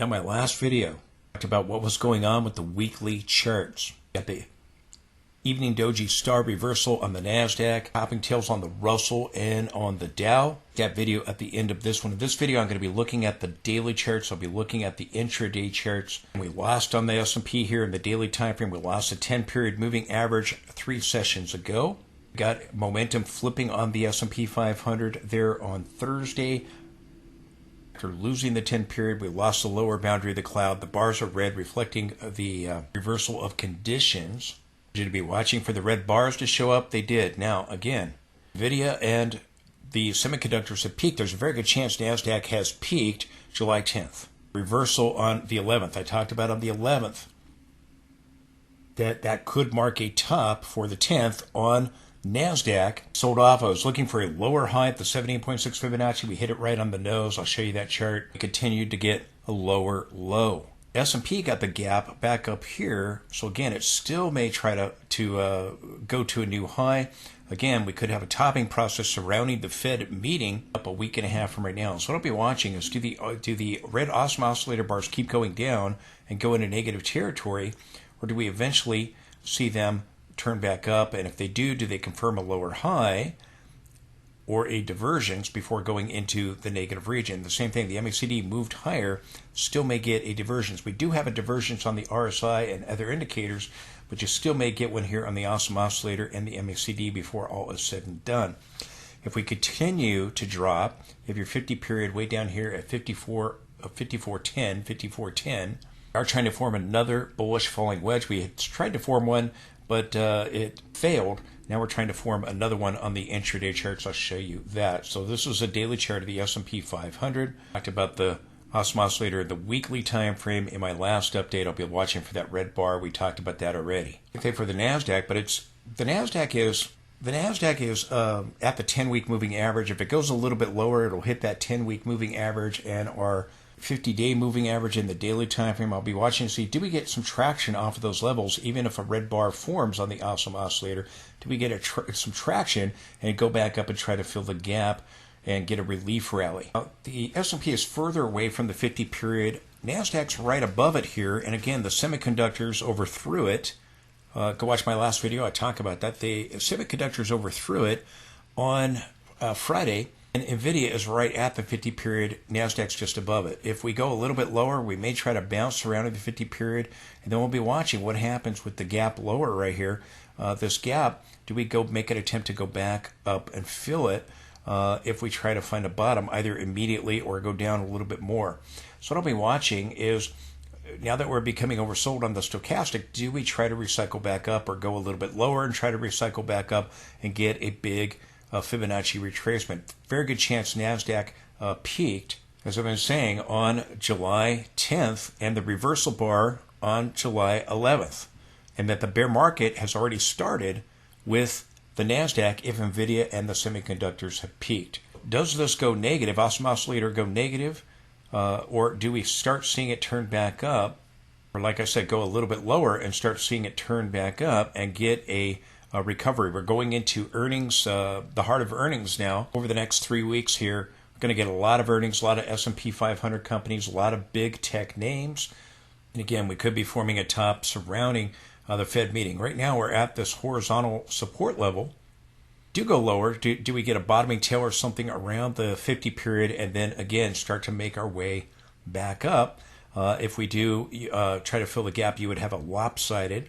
Now, my last video talked about what was going on with the weekly charts. Got the evening doji star reversal on the NASDAQ, topping tails on the Russell and on the Dow. That video at the end of this one. In this video, I'm going to be looking at the daily charts. I'll be looking at the intraday charts. We lost on the S&P here in the daily time frame. We lost a 10-period moving average 3 sessions ago. Got momentum flipping on the S&P 500 there on Thursday. After losing the 10-period, we lost the lower boundary of the cloud. The bars are red, reflecting the reversal of conditions. You to be watching for the red bars to show up. They did. Now, again, NVIDIA and the semiconductors have peaked. There's a very good chance NASDAQ has peaked July 10th. Reversal on the 11th. I talked about on the 11th that could mark a top for the 10th on NASDAQ. Sold off. I was looking for a lower high at the 78.6 Fibonacci. We hit it right on the nose. I'll show you that chart. We continued to get a lower low. S&P got the gap back up here, so again, it still may try to go to a new high. Again, we could have a topping process surrounding the Fed meeting up a week and a half from right now. So what I'll be watching is do the red awesome oscillator bars keep going down and go into negative territory, or do we eventually see them turn back up? And if they do they confirm a lower high or a divergence before going into the negative region? The same thing, the MACD moved higher, still may get a divergence. We do have a divergence on the RSI and other indicators, but you still may get one here on the awesome oscillator and the MACD before all is said and done. If we continue to drop, if your 50 period way down here at 54.10, are trying to form another bullish falling wedge. We had tried to form one, but it failed. Now we're trying to form another one on the intraday charts. I'll show you that. So this is a daily chart of the S&P 500. Talked about the awesome oscillator, the weekly time frame in my last update. I'll be watching for that red bar. We talked about that already. Okay, for the NASDAQ, but the NASDAQ is at the 10-week moving average. If it goes a little bit lower, it'll hit that 10-week moving average and our 50-day moving average in the daily time frame. I'll be watching to see, do we get some traction off of those levels? Even if a red bar forms on the awesome oscillator, do we get some traction and go back up and try to fill the gap and get a relief rally? The S&P is further away from the 50 period. NASDAQ's right above it here, and again, the semiconductors overthrew it. Go watch my last video. I talk about that. The semiconductors overthrew it on Friday. And NVIDIA is right at the 50 period. NASDAQ's just above it. If we go a little bit lower, we may try to bounce around at the 50 period, and then we'll be watching what happens with the gap lower right here. This gap, do we go make an attempt to go back up and fill it if we try to find a bottom either immediately or go down a little bit more? So what I'll be watching is, now that we're becoming oversold on the stochastic, do we try to recycle back up or go a little bit lower and try to recycle back up and get a big Fibonacci retracement? Very good chance NASDAQ peaked, as I've been saying, on July 10th and the reversal bar on July 11th, and that the bear market has already started with the NASDAQ if NVIDIA and the semiconductors have peaked. Does this go negative, awesome oscillator go negative, or do we start seeing it turn back up, or like I said, go a little bit lower and start seeing it turn back up and get a recovery? We're going into earnings, the heart of earnings now. Over the next 3 weeks here, we're going to get a lot of earnings, a lot of S&P 500 companies, a lot of big tech names. And again, we could be forming a top surrounding the Fed meeting. Right now, we're at this horizontal support level. Do go lower. Do we get a bottoming tail or something around the 50 period and then again start to make our way back up? If we do try to fill the gap, you would have a lopsided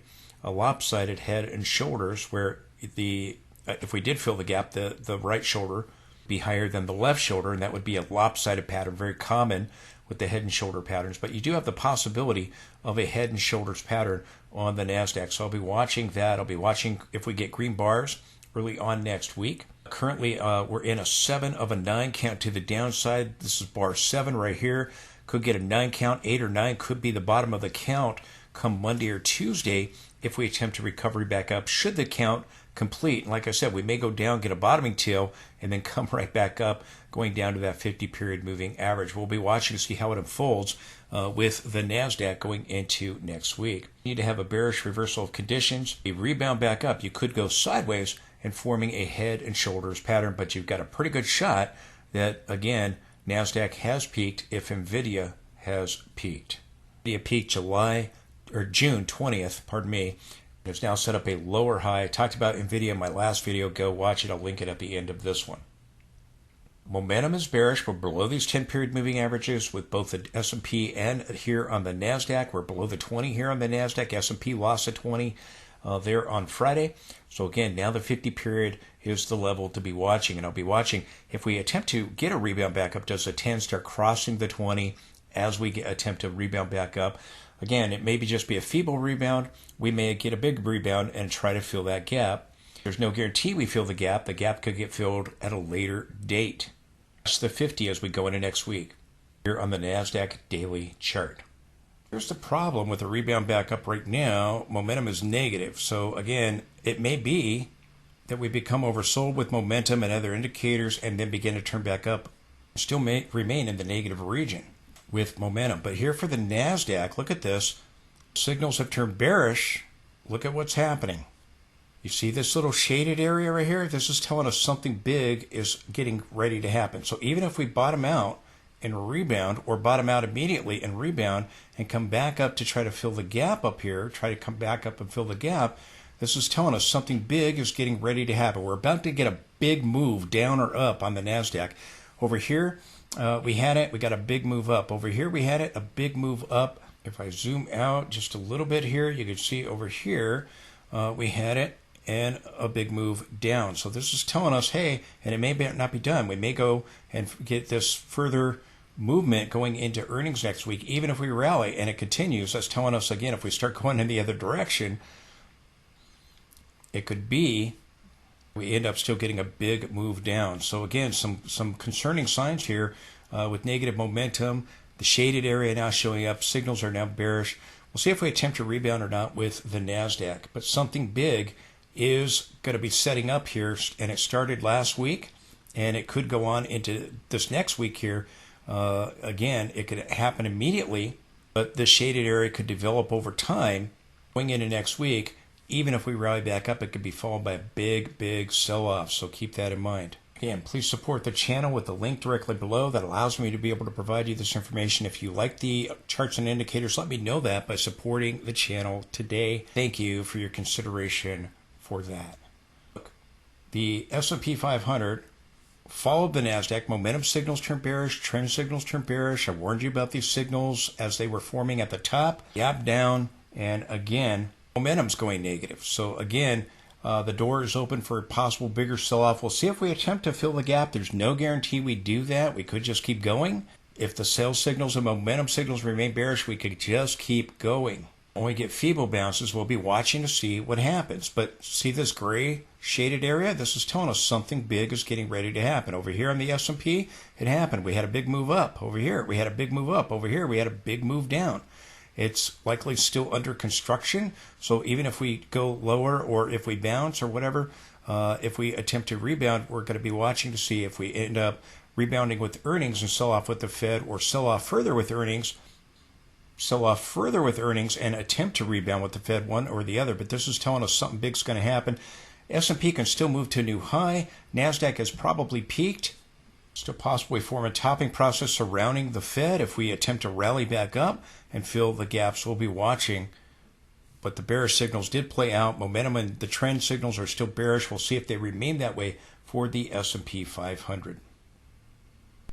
head and shoulders, where if we did fill the gap, the right shoulder be higher than the left shoulder, and that would be a lopsided pattern, very common with the head and shoulder patterns. But you do have the possibility of a head and shoulders pattern on the NASDAQ. So I'll be watching that. I'll be watching if we get green bars early on next week. Currently, we're in a 7 of a 9 count to the downside. This is bar 7 right here. Could get a 9 count, 8 or 9 could be the bottom of the count come Monday or Tuesday if we attempt to recovery back up, should the count complete. And like I said, we may go down, get a bottoming tail, and then come right back up, going down to that 50 period moving average. We'll be watching to see how it unfolds with the NASDAQ going into next week. You need to have a bearish reversal of conditions, a rebound back up. You could go sideways and forming a head and shoulders pattern, but you've got a pretty good shot that, again, NASDAQ has peaked if NVIDIA has peaked. NVIDIA peaked June 20th, pardon me. It's now set up a lower high. I talked about NVIDIA in my last video. Go watch it. I'll link it at the end of this one. Momentum is bearish. We're below these 10-period moving averages with both the S&P and here on the NASDAQ. We're below the 20 here on the NASDAQ. S&P lost the 20 there on Friday. So again, now the 50-period is the level to be watching. And I'll be watching if we attempt to get a rebound back up, does the 10 start crossing the 20 as we attempt to rebound back up? Again, it may just be a feeble rebound. We may get a big rebound and try to fill that gap. There's no guarantee we fill the gap. The gap could get filled at a later date. That's the 50 as we go into next week here on the NASDAQ daily chart. Here's the problem with the rebound back up right now. Momentum is negative. So again, it may be that we become oversold with momentum and other indicators and then begin to turn back up. Still may remain in the negative region with momentum. But here for the NASDAQ, look at this. Signals have turned bearish. Look at what's happening. You see this little shaded area right here? This is telling us something big is getting ready to happen. So even if we bottom out and rebound, or bottom out immediately and rebound and come back up to try to fill the gap up here, try to come back up and fill the gap, this is telling us something big is getting ready to happen. We're about to get a big move down or up on the NASDAQ. Over here, we had it. We got a big move up. Over here, we had it, a big move up. If I zoom out just a little bit here, you can see over here, we had it and a big move down. So this is telling us, hey, and it may not be done. We may go and get this further movement going into earnings next week. Even if we rally and it continues, that's telling us, again, if we start going in the other direction, it could be we end up still getting a big move down. So again, some concerning signs here with negative momentum. The shaded area now showing up. Signals are now bearish. We'll see if we attempt to rebound or not with the NASDAQ. But something big is going to be setting up here, and it started last week, and it could go on into this next week here. Again, it could happen immediately, but the shaded area could develop over time. Going into next week, even if we rally back up, it could be followed by a big sell-off, so keep that in mind. Again, please support the channel with the link directly below. That allows me to be able to provide you this information. If you like the charts and indicators, let me know that by supporting the channel today. Thank you for your consideration for that. Look, the S&P 500 followed the NASDAQ. Momentum signals turned bearish. Trend signals turned bearish. I warned you about these signals as they were forming at the top. Gap down, and again, momentum's going negative. So again, the door is open for a possible bigger sell-off. We'll see if we attempt to fill the gap. There's no guarantee we do that. We could just keep going. If the sales signals and momentum signals remain bearish, we could just keep going. When we get feeble bounces, we'll be watching to see what happens. But see this gray shaded area? This is telling us something big is getting ready to happen. Over here on the S&P, it happened. We had a big move up. Over here, we had a big move up. Over here, we had a big move down. It's likely still under construction. So even if we go lower or if we bounce or whatever, if we attempt to rebound, we're going to be watching to see if we end up rebounding with earnings and sell off with the Fed, or sell off further with earnings, and attempt to rebound with the Fed, one or the other. But this is telling us something big's going to happen. S&P can still move to a new high. NASDAQ has probably peaked. Still possibly form a topping process surrounding the Fed if we attempt to rally back up and fill the gaps. We'll be watching. But the bearish signals did play out. Momentum and the trend signals are still bearish. We'll see if they remain that way for the S&P 500.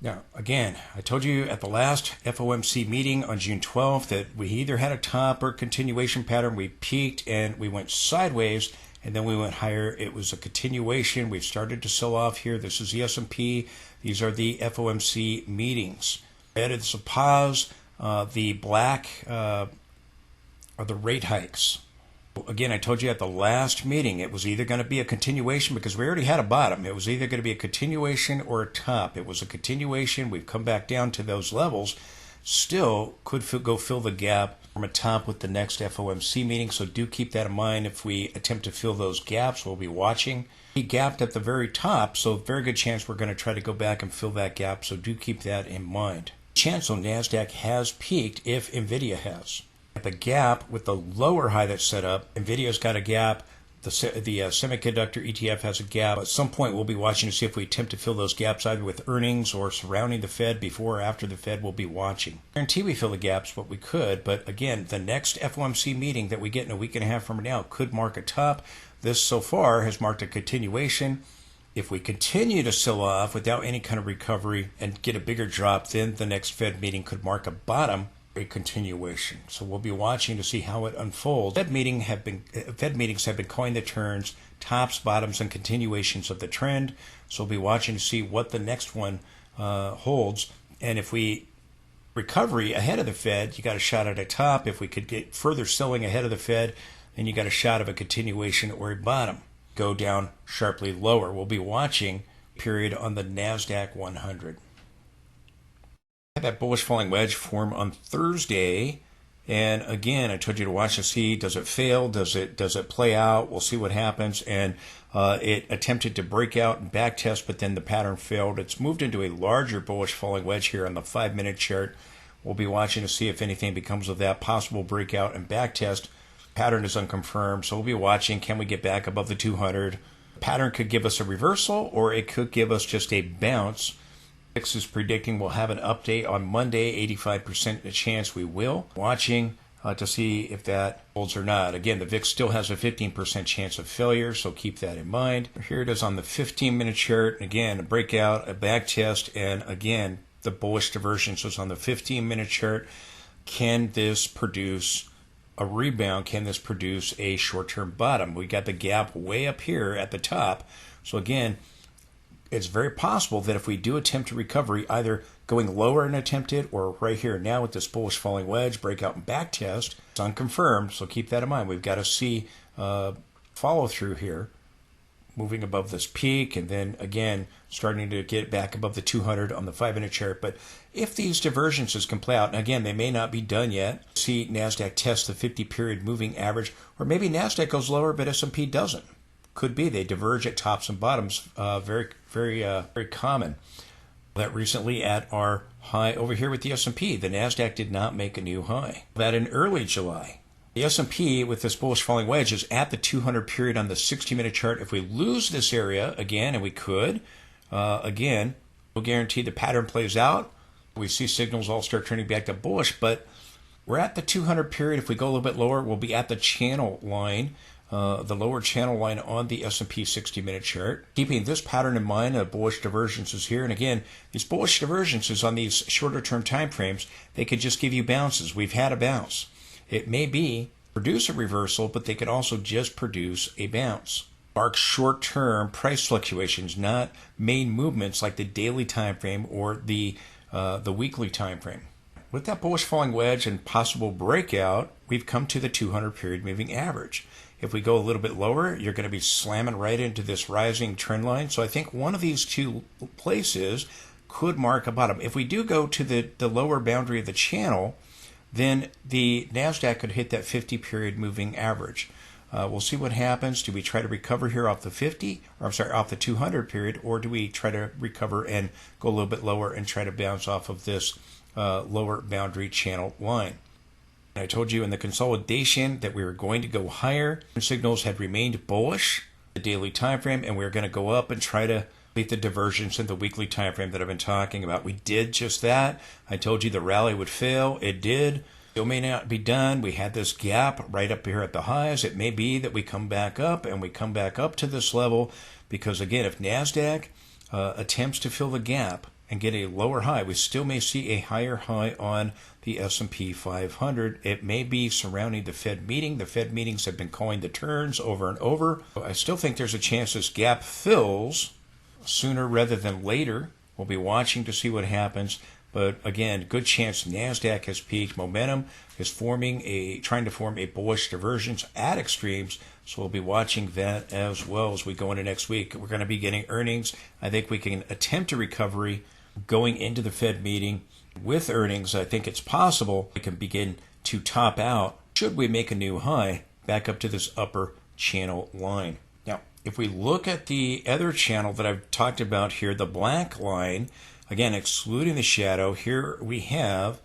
Now, again, I told you at the last FOMC meeting on June 12th that we either had a top or continuation pattern. We peaked and we went sideways, and then we went higher. It was a continuation. We've started to sell off here. This is the S&P. These are the FOMC meetings. Red is a pause. The black are the rate hikes. Again, I told you at the last meeting it was either going to be a continuation, because we already had a bottom. It was either going to be a continuation or a top. It was a continuation. We've come back down to those levels. Still could go fill the gap from a top with the next FOMC meeting. So do keep that in mind. If we attempt to fill those gaps, we'll be watching. He gapped at the very top, so very good chance we're going to try to go back and fill that gap. So do keep that in mind. Chance on NASDAQ has peaked if NVIDIA has. At the gap with the lower high that's set up, NVIDIA's got a gap the semiconductor ETF has a gap. At some point, we'll be watching to see if we attempt to fill those gaps either with earnings or surrounding the Fed before or after the Fed. We'll be watching. I guarantee we fill the gaps, but we could. But again, the next FOMC meeting that we get in a week and a half from now could mark a top. This so far has marked a continuation. If we continue to sell off without any kind of recovery and get a bigger drop, then the next Fed meeting could mark a bottom, a continuation. So we'll be watching to see how it unfolds. Fed meetings have been coined the turns, tops, bottoms, and continuations of the trend. So we'll be watching to see what the next one holds. And if we recovery ahead of the Fed, you got a shot at a top. If we could get further selling ahead of the Fed, then you got a shot of a continuation or a bottom. Go down sharply lower. We'll be watching period on the NASDAQ 100. Had that bullish falling wedge form on Thursday, and again I told you to watch to see, does it fail, does it play out. We'll see what happens. And it attempted to break out and back test, but then the pattern failed. It's moved into a larger bullish falling wedge here on the 5-minute chart. We'll be watching to see if anything becomes of that possible breakout and back test. Pattern is unconfirmed, so we'll be watching. Can we get back above the 200? Pattern could give us a reversal, or it could give us just a bounce. VIX is predicting we'll have an update on Monday. 85% chance we will. Watching to see if that holds or not. Again, the VIX still has a 15% chance of failure, so keep that in mind. Here it is on the 15-minute chart. Again, a breakout, a back test, and again, the bullish divergence is on the 15-minute chart. Can this produce a rebound? Can this produce a short-term bottom? We got the gap way up here at the top. So again, it's very possible that if we do attempt a recovery, either going lower and attempt it, or right here now with this bullish falling wedge, breakout and back test, it's unconfirmed. So keep that in mind. We've got to see follow through here, moving above this peak, and then again starting to get back above the 200 on the 5-minute chart. But if these divergences can play out, and again, they may not be done yet, see NASDAQ test the 50-period moving average, or maybe NASDAQ goes lower, but S&P doesn't. Could be they diverge at tops and bottoms. Very common. That recently at our high over here with the S&P, the NASDAQ did not make a new high. That in early July. The S&P with this bullish falling wedge is at the 200 period on the 60-minute chart. If we lose this area again, and we could, again, we'll guarantee the pattern plays out. We see signals all start turning back to bullish, but we're at the 200 period. If we go a little bit lower, we'll be at the channel line, the lower channel line on the S&P 60-minute chart. Keeping this pattern in mind, bullish divergences here. And again, these bullish divergences on these shorter term time frames, they could just give you bounces. We've had a bounce. It may be produce a reversal, but they could also just produce a bounce. Mark short-term price fluctuations, not main movements like the daily time frame or the weekly time frame. With that bullish falling wedge and possible breakout, we've come to the 200 period moving average. If we go a little bit lower, you're going to be slamming right into this rising trend line. So I think one of these two places could mark a bottom. If we do go to the lower boundary of the channel, then the NASDAQ could hit that 50-period moving average. We'll see what happens. Do we try to recover here off the 50, or I'm sorry, off the 200 period, or do we try to recover and go a little bit lower and try to bounce off of this lower boundary channel line? And I told you in the consolidation that we were going to go higher. Signals had remained bullish the daily time frame, and we were going to go up and try to beat the divergence in the weekly time frame that I've been talking about. We did just that. I told you the rally would fail. It did. Still may not be done. We had this gap right up here at the highs. It may be that we come back up, and we come back up to this level because, again, if NASDAQ attempts to fill the gap and get a lower high, we still may see a higher high on the S&P 500. It may be surrounding the Fed meeting. The Fed meetings have been calling the turns over and over. I still think there's a chance this gap fills sooner rather than later. We'll be watching to see what happens. But again, good chance NASDAQ has peaked. Momentum is trying to form a bullish divergence at extremes. So we'll be watching that as well as we go into next week. We're going to be getting earnings. I think we can attempt a recovery going into the Fed meeting. With earnings, I think it's possible we can begin to top out, should we make a new high, back up to this upper channel line. Now, if we look at the other channel that I've talked about here, the black line, again, excluding the shadow, here we have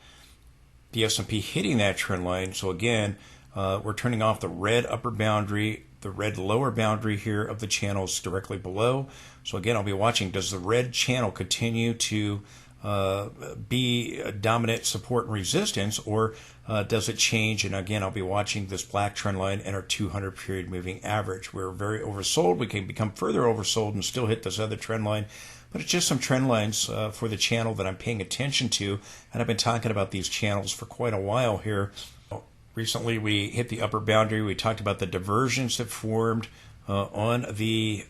the S&P hitting that trend line. So again, we're turning off the red upper boundary, The red lower boundary here of the channel is directly below. So again, I'll be watching, does the red channel continue to be a dominant support and resistance, or does it change? And again, I'll be watching this black trend line and our 200 period moving average. We're very oversold. We can become further oversold and still hit this other trend line, but it's just some trend lines for the channel that I'm paying attention to, and I've been talking about these channels for quite a while here. Recently, we hit the upper boundary. We talked about the divergence that formed on the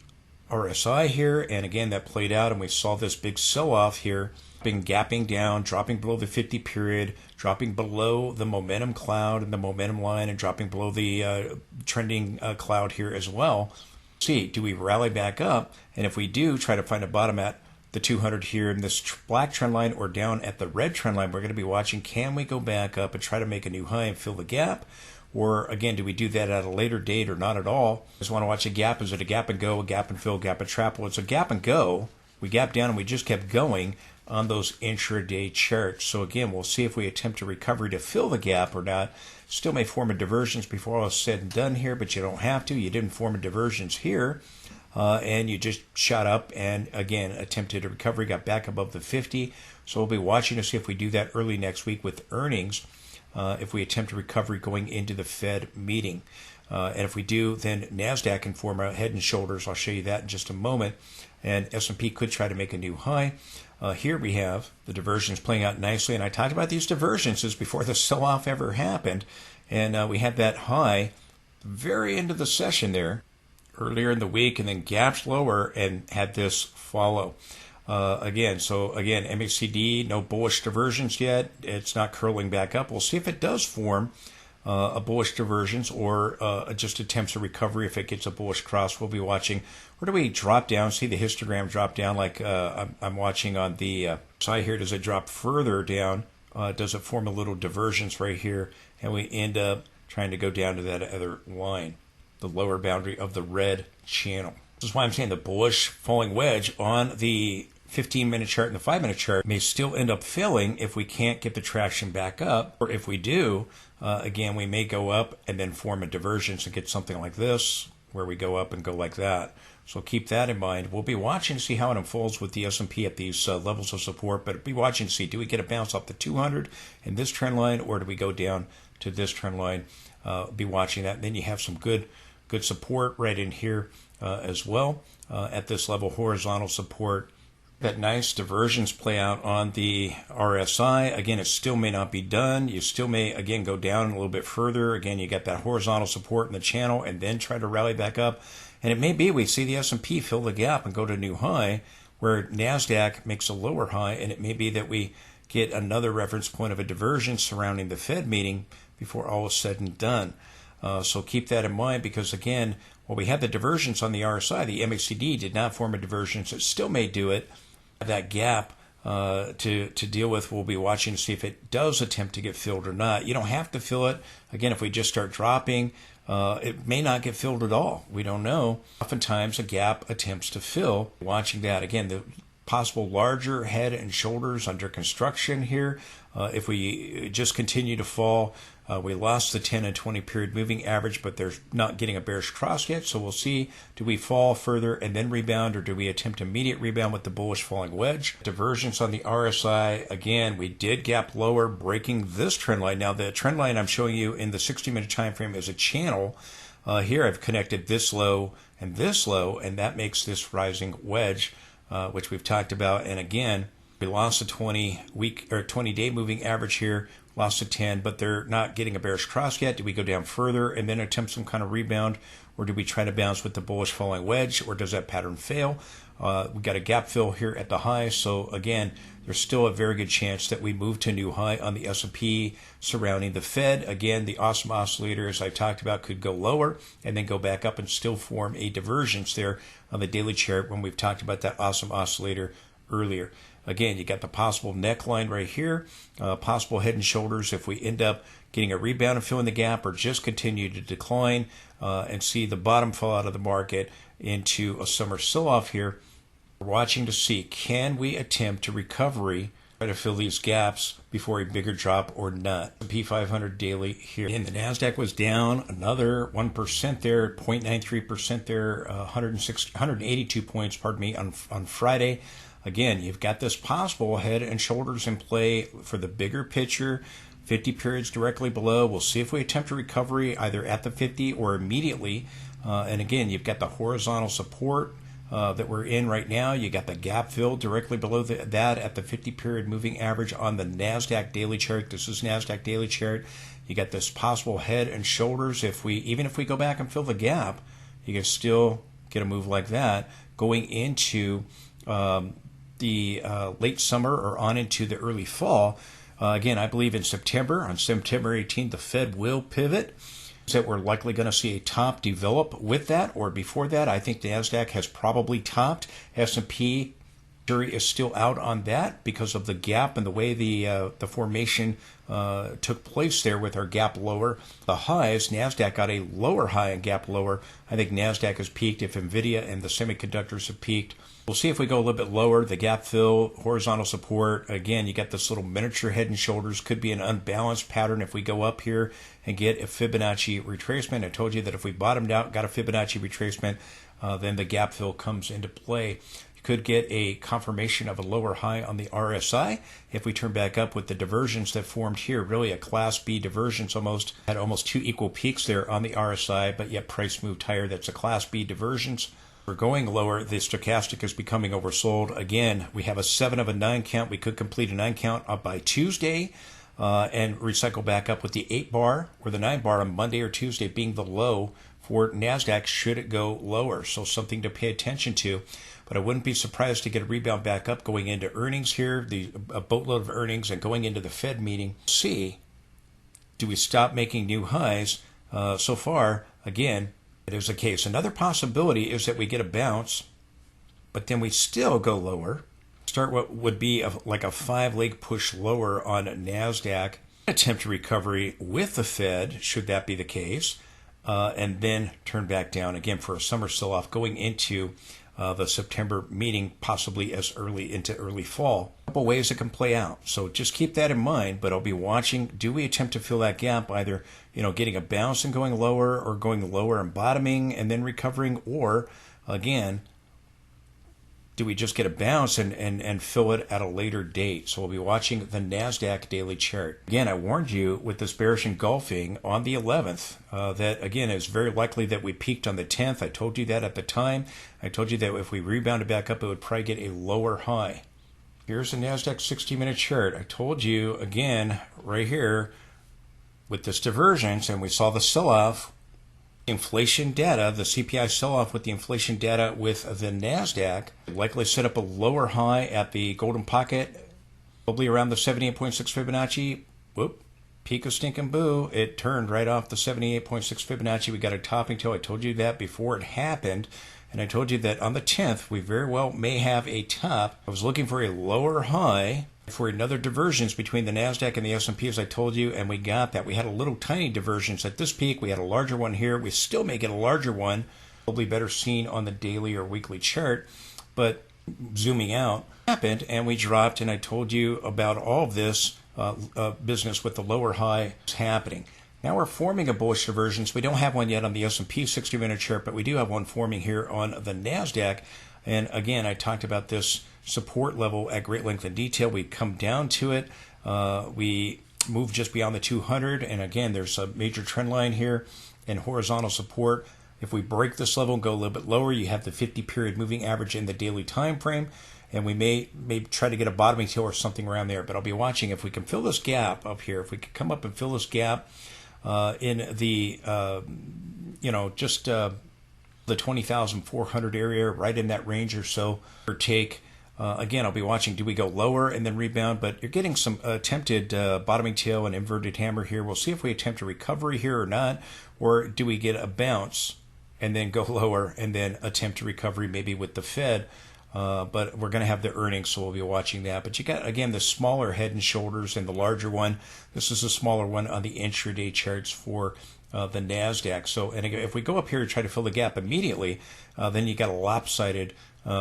RSI here, and again, that played out, and we saw this big sell-off here, been gapping down, dropping below the 50 period, dropping below the momentum cloud and the momentum line, and dropping below the trending cloud here as well. See, do we rally back up? And if we do, try to find a bottom at the 200 here in this black trend line or down at the red trend line, we're going to be watching, can we go back up and try to make a new high and fill the gap? Or again, do we do that at a later date or not at all? Just want to watch a gap. Is it a gap and go, a gap and fill, gap and trap? Well, it's a gap and go. We gapped down and we just kept going on those intraday charts. So again, we'll see if we attempt a recovery to fill the gap or not. Still may form a divergence before all is said and done here, but you don't have to. You didn't form a divergence here. And you just shot up and again attempted a recovery, got back above the 50. So we'll be watching to see if we do that early next week with earnings, if we attempt a recovery going into the Fed meeting. And if we do, then NASDAQ can form a head and shoulders. I'll show you that in just a moment. And S&P could try to make a new high. Here we have the diversions playing out nicely. And I talked about these divergences before the sell-off ever happened. And we had that high very end of the session there, earlier in the week, and then gaps lower and had this follow. Again, MACD, no bullish divergence yet. It's not curling back up. We'll see if it does form a bullish divergence or just attempts a recovery. If it gets a bullish cross, we'll be watching. Where do we drop down? See the histogram drop down like I'm watching on the side here. Does it drop further down? Does it form a little divergence right here? And we end up trying to go down to that other line, the lower boundary of the red channel. This is why I'm saying the bullish falling wedge on the 15-minute chart and the 5-minute chart may still end up failing if we can't get the traction back up. Or if we do, again, we may go up and then form a divergence and get something like this, where we go up and go like that. So keep that in mind. We'll be watching to see how it unfolds with the S&P at these levels of support, but be watching to see, do we get a bounce off the 200 in this trend line, or do we go down to this trend line? Be watching that. And then you have some good support right in here as well at this level, horizontal support. That nice diversions play out on the RSI. Again, it still may not be done. You still may, again, go down a little bit further. Again, you got that horizontal support in the channel and then try to rally back up. And it may be we see the S&P fill the gap and go to a new high where NASDAQ makes a lower high, and it may be that we get another reference point of a divergence surrounding the Fed meeting before all is said and done. So keep that in mind, because again, while we had the divergence on the RSI, the MACD did not form a divergence. It still may do it. That gap to deal with, we'll be watching to see if it does attempt to get filled or not. You don't have to fill it. Again, if we just start dropping, it may not get filled at all. We don't know. Oftentimes, a gap attempts to fill. Watching that. Again, the possible larger head and shoulders under construction here. If we just continue to fall, we lost the 10 and 20 period moving average, but they're not getting a bearish cross yet. So we'll see, do we fall further and then rebound, or do we attempt immediate rebound with the bullish falling wedge? Divergence on the RSI. Again, we did gap lower, breaking this trend line. Now, the trend line I'm showing you in the 60-minute time frame is a channel. Here I've connected this low, and that makes this rising wedge, which we've talked about. And again, we lost a 20-day moving average here, lost a 10, but they're not getting a bearish cross yet. Do we go down further and then attempt some kind of rebound, or do we try to bounce with the bullish falling wedge, or does that pattern fail? We got a gap fill here at the high, so again, there's still a very good chance that we move to a new high on the S&P surrounding the Fed. Again, the awesome oscillator, as I talked about, could go lower and then go back up and still form a divergence there on the daily chart when we've talked about that awesome oscillator earlier. Again, you got the possible neckline right here, possible head and shoulders if we end up getting a rebound and filling the gap, or just continue to decline and see the bottom fall out of the market into a summer sell-off here. We're watching to see, can we attempt to recovery try to fill these gaps before a bigger drop or not. The S&P 500 daily here. And the NASDAQ was down another 1% there, 0.93% there, 182 points, pardon me, on Friday. Again, you've got this possible head and shoulders in play for the bigger picture. 50 periods directly below. We'll see if we attempt a recovery either at the 50 or immediately. And again, you've got the horizontal support that we're in right now. You got the gap fill directly below that at the 50-period moving average on the NASDAQ daily chart. This is NASDAQ daily chart. You got this possible head and shoulders. Even if we go back and fill the gap, you can still get a move like that going into the late summer or on into the early fall. Again, I believe on September 18th, the Fed will pivot. That we're likely going to see a top develop with that, or before that. I think the NASDAQ has probably topped. S&P jury is still out on that because of the gap and the way the formation took place there with our gap lower. The highs, NASDAQ got a lower high and gap lower. I think NASDAQ has peaked if NVIDIA and the semiconductors have peaked. We'll see if we go a little bit lower, the gap fill, horizontal support. Again, you got this little miniature head and shoulders. Could be an unbalanced pattern if we go up here and get a Fibonacci retracement. I told you that if we bottomed out, got a Fibonacci retracement, then the gap fill comes into play. You could get a confirmation of a lower high on the RSI if we turn back up with the divergence that formed here. Really a Class B divergence, had almost two equal peaks there on the RSI, but yet price moved higher. That's a Class B divergence. We're going lower. The stochastic is becoming oversold. Again, we have a 7 of a 9 count. We could complete a 9 count up by Tuesday and recycle back up with the 8 bar or the 9 bar on Monday or Tuesday being the low for NASDAQ should it go lower. So something to pay attention to. But I wouldn't be surprised to get a rebound back up going into earnings here, a boatload of earnings, and going into the Fed meeting. See, do we stop making new highs? So far, again, it is the case. Another possibility is that we get a bounce, but then we still go lower. Start what would be like a 5-leg push lower on NASDAQ. Attempt a recovery with the Fed, should that be the case, and then turn back down again for a summer sell-off going into the September meeting, possibly as early into early fall. A couple ways it can play out. So just keep that in mind, but I'll be watching. Do we attempt to fill that gap, either getting a bounce and going lower, or going lower and bottoming and then recovering, or again, do we just get a bounce and fill it at a later date? So we'll be watching the NASDAQ daily chart. Again, I warned you with this bearish engulfing on the 11th that, again, it's very likely that we peaked on the 10th. I told you that at the time. I told you that if we rebounded back up, it would probably get a lower high. Here's the NASDAQ 60-minute chart. I told you, again, right here, with this divergence, and we saw the sell-off, inflation data, the CPI sell-off with the inflation data with the NASDAQ, likely set up a lower high at the golden pocket, probably around the 78.6 Fibonacci. Whoop, peak of stinking boo. It turned right off the 78.6 Fibonacci. We got a topping toe. I told you that before it happened. And I told you that on the 10th, we very well may have a top. I was looking for a lower high for another divergence between the NASDAQ and the S&P, as I told you, and we got that. We had a little tiny divergence at this peak. We had a larger one here. We still may get a larger one, probably better seen on the daily or weekly chart. But zooming out, happened, and we dropped, and I told you about all of this business with the lower high happening. Now we're forming a bullish divergence. We don't have one yet on the S&P 60-minute chart, but we do have one forming here on the NASDAQ. And again, I talked about this support level at great length and detail. We come down to it. We move just beyond the 200. And again, there's a major trend line here and horizontal support. If we break this level and go a little bit lower, you have the 50-period moving average in the daily time frame. And we may try to get a bottoming tail or something around there. But I'll be watching if we can fill this gap up here. If we can come up and fill this gap in the, just the 20,400 area, right in that range or so, or take. Again, I'll be watching, do we go lower and then rebound? But you're getting some attempted bottoming tail and inverted hammer here. We'll see if we attempt a recovery here or not, or do we get a bounce and then go lower and then attempt a recovery maybe with the Fed. But we're going to have the earnings, so we'll be watching that. But you got, again, the smaller head and shoulders and the larger one. This is a smaller one on the intraday charts for the NASDAQ. So, and again, if we go up here and try to fill the gap immediately, then you got a lopsided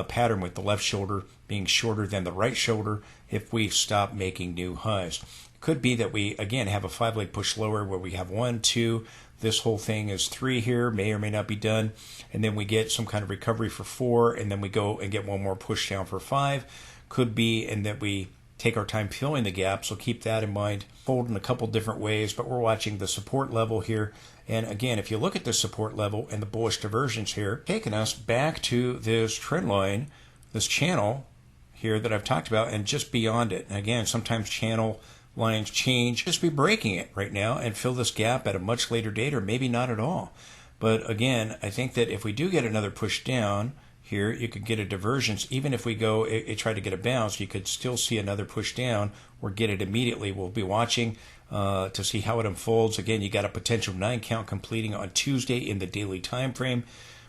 pattern with the left shoulder being shorter than the right shoulder if we stop making new highs. Could be that we, again, have a 5-leg push lower where we have 1, 2, this whole thing is 3 here, may or may not be done, and then we get some kind of recovery for 4, and then we go and get one more push down for 5. Could be, and that we take our time filling the gap, so keep that in mind. Fold in a couple different ways, but we're watching the support level here. And again, if you look at the support level and the bullish divergence here, taking us back to this trend line, this channel here that I've talked about, and just beyond it. And again, sometimes channel lines change. Just be breaking it right now and fill this gap at a much later date, or maybe not at all. But again, I think that if we do get another push down here, you could get a divergence. Even if we go try to get a bounce, you could still see another push down or get it immediately. We'll be watching to see how it unfolds. Again, you got a potential 9 count completing on Tuesday in the daily time frame.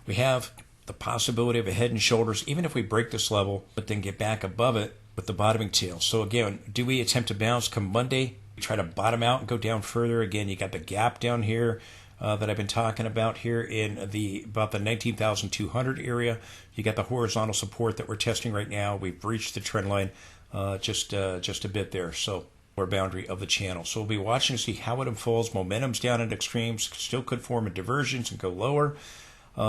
We have the possibility of a head and shoulders, even if we break this level, but then get back above it with the bottoming tail. So again, do we attempt to bounce come Monday? We try to bottom out and go down further. Again, you got the gap down here that I've been talking about here in about the 19,200 area. You got the horizontal support that we're testing right now. We've reached the trend line just a bit there. So our boundary of the channel. So we'll be watching to see how it unfolds. Momentum's down at extremes, still could form a divergence and go lower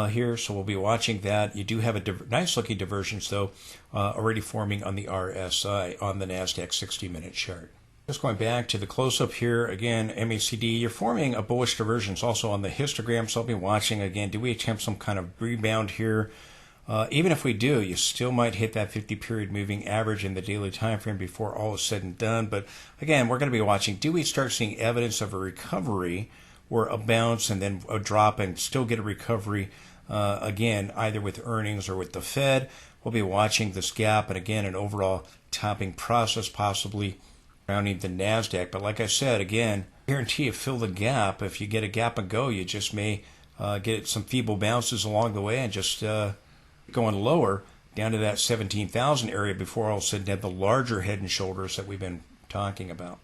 here. So we'll be watching that. You do have a nice looking divergence though, already forming on the RSI on the NASDAQ 60-minute chart. Just going back to the close-up here, again, MACD, you're forming a bullish divergence also on the histogram, so I'll be watching again. Do we attempt some kind of rebound here? Even if we do, you still might hit that 50-period moving average in the daily time frame before all is said and done. But again, we're going to be watching. Do we start seeing evidence of a recovery or a bounce and then a drop and still get a recovery? Again, either with earnings or with the Fed. We'll be watching this gap and again, an overall topping process possibly surrounding the NASDAQ. But like I said, again, guarantee you fill the gap. If you get a gap and go, you just may get some feeble bounces along the way and just going lower down to that 17,000 area before all of a sudden have the larger head and shoulders that we've been talking about.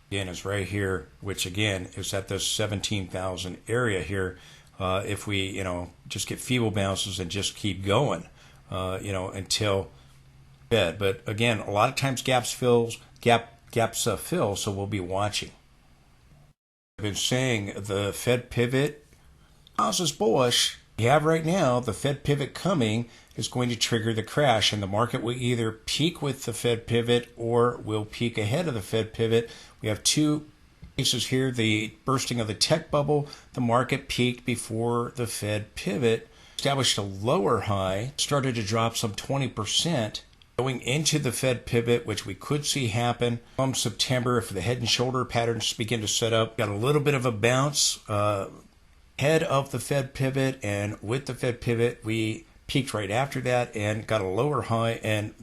Again, is right here, which again is at this 17,000 area here. If we, just get feeble bounces and just keep going, until Fed. But again, a lot of times gaps fill, so we'll be watching. I've been saying the Fed pivot is bullish. We have right now the Fed pivot coming is going to trigger the crash, and the market will either peak with the Fed pivot or will peak ahead of the Fed pivot. We have two cases here. The bursting of the tech bubble, the market peaked before the Fed pivot, established a lower high, started to drop some 20%. Going into the Fed pivot, which we could see happen from September if the head and shoulder patterns begin to set up. Got a little bit of a bounce ahead of the Fed pivot, and with the Fed pivot, we peaked right after that and got a lower high and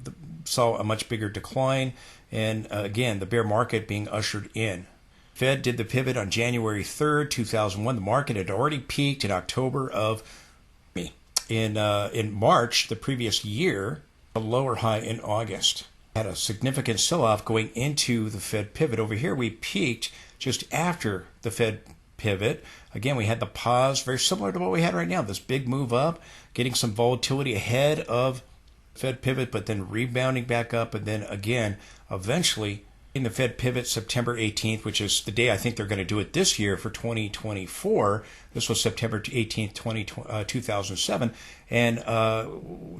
saw a much bigger decline. And again, the bear market being ushered in. Fed did the pivot on January 3rd, 2001. The market had already peaked in October in March the previous year. A lower high in August. Had a significant sell-off going into the Fed pivot. Over here we peaked just after the Fed pivot. Again, we had the pause, very similar to what we had right now. This big move up, getting some volatility ahead of Fed pivot, but then rebounding back up, and then again, eventually in the Fed pivot September 18th, which is the day I think they're going to do it this year for 2024. This was September 18th, 2007. And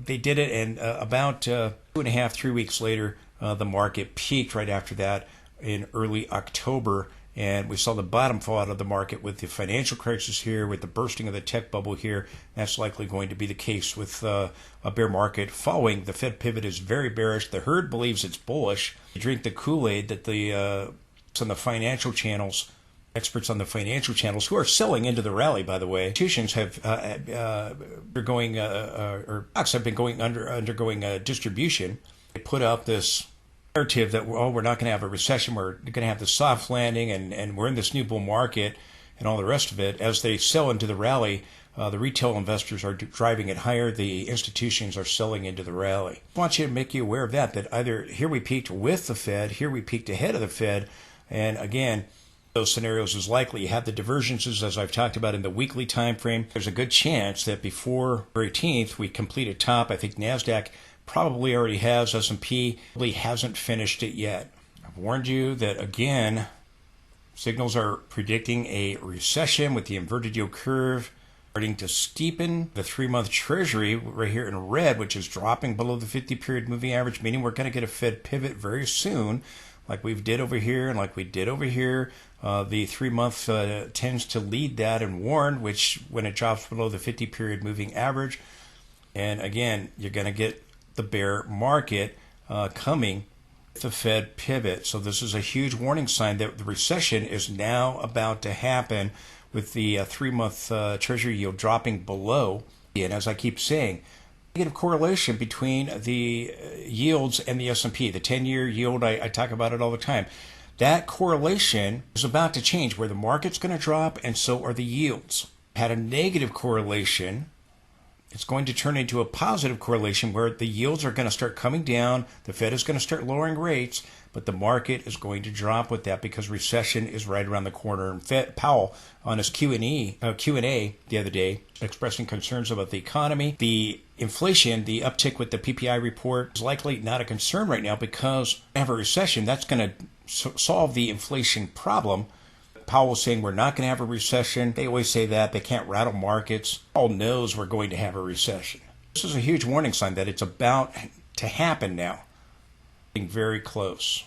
they did it, and about 2.5, 3 weeks later, the market peaked right after that in early October. And we saw the bottom fall out of the market with the financial crisis here, with the bursting of the tech bubble here. That's likely going to be the case with a bear market following. The Fed pivot is very bearish. The herd believes it's bullish. You drink the Kool-Aid that on the financial channels, experts on the financial channels who are selling into the rally, by the way, institutions have undergoing distribution. They put out this narrative that we're not going to have a recession, we're going to have the soft landing, and we're in this new bull market and all the rest of it. As they sell into the rally, the retail investors are driving it higher, the institutions are selling into the rally. I want you to make you aware of that either here we peaked with the Fed, here we peaked ahead of the Fed, and again, those scenarios is likely. You have the divergences, as I've talked about, in the weekly time frame. There's a good chance that before February 18th, we complete a top. I think NASDAQ probably already has. S&P probably hasn't finished it yet. I've warned you that, again, signals are predicting a recession with the inverted yield curve starting to steepen. The 3-month Treasury right here in red, which is dropping below the 50-period moving average, meaning we're going to get a Fed pivot very soon, like we did over here and like we did over here. The 3-month tends to lead that and warn, which when it drops below the 50-period moving average. And again, you're going to get the bear market coming with the Fed pivot. So this is a huge warning sign that the recession is now about to happen, with the 3-month Treasury yield dropping below. And as I keep saying, negative correlation between the yields and the S&P. The 10-year yield, I talk about it all the time. That correlation is about to change, where the market's going to drop and so are the yields. Had a negative correlation, it's going to turn into a positive correlation where the yields are going to start coming down, the Fed is going to start lowering rates, but the market is going to drop with that because recession is right around the corner. And Powell, on his Q&A the other day, expressing concerns about the economy. The inflation, the uptick with the PPI report, is likely not a concern right now because we have a recession. That's going to solve the inflation problem. Powell was saying we're not going to have a recession. They always say that. They can't rattle markets. Powell knows we're going to have a recession. This is a huge warning sign that it's about to happen now. Very close.